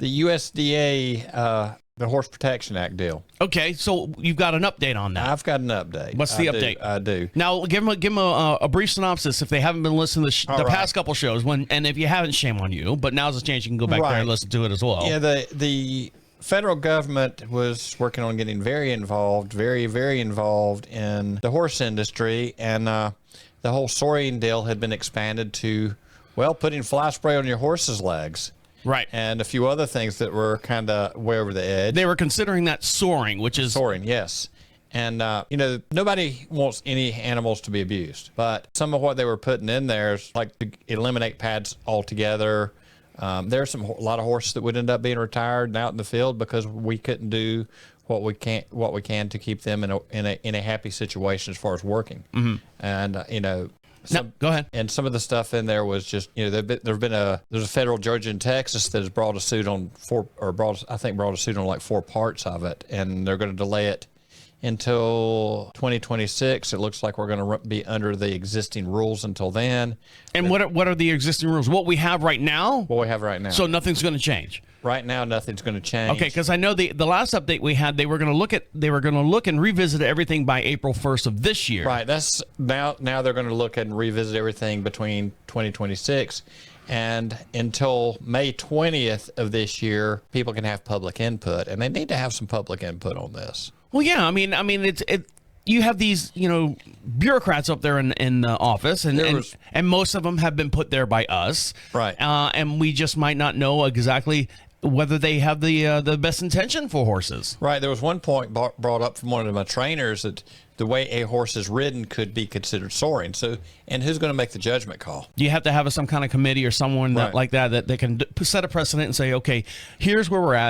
The USDA, the Horse Protection Act deal. Okay, so you've got an update on that. I've got an update. What's the update? I do. Now, give them a brief synopsis if they haven't been listening to the past couple shows. And if you haven't, shame on you. But now's the chance you can go back there and listen to it as well. Yeah, the federal government was working on getting very involved, very, very involved in the horse industry. And the whole Soaring deal had been expanded to, well, putting fly spray on your horse's legs. Right. And a few other things that were kind of way over the edge. They were considering that soaring, which is... Soaring, yes. And, nobody wants any animals to be abused. But some of what they were putting in there is like to eliminate pads altogether. There's a lot of horses that would end up being retired and out in the field because we couldn't do what we can to keep them in a happy situation as far as working. Mm-hmm. And, go ahead. And some of the stuff in there was just, there's a federal judge in Texas that has brought a suit on brought a suit on like 4 parts of it, and they're going to delay it until 2026. It looks like we're going to be under the existing rules until then. And what are the existing rules? What we have right now? What we have right now. So nothing's going to change. Right now, nothing's going to change. Okay, because I know the last update we had, they were going to look and revisit everything by April 1st of this year. Right. That's now they're going to look at and revisit everything between 2026 and until May 20th of this year. People can have public input, and they need to have some public input on this. Well, yeah. I mean, it's you have these, bureaucrats up there in the office, and most of them have been put there by us. Right. And we just might not know exactly whether they have the best intention for horses. Right. There was one point brought up from one of my trainers that the way a horse is ridden could be considered soaring. So, and who's going to make the judgment call? You have to have some kind of committee or someone like that can set a precedent and say, okay, here's where we're at.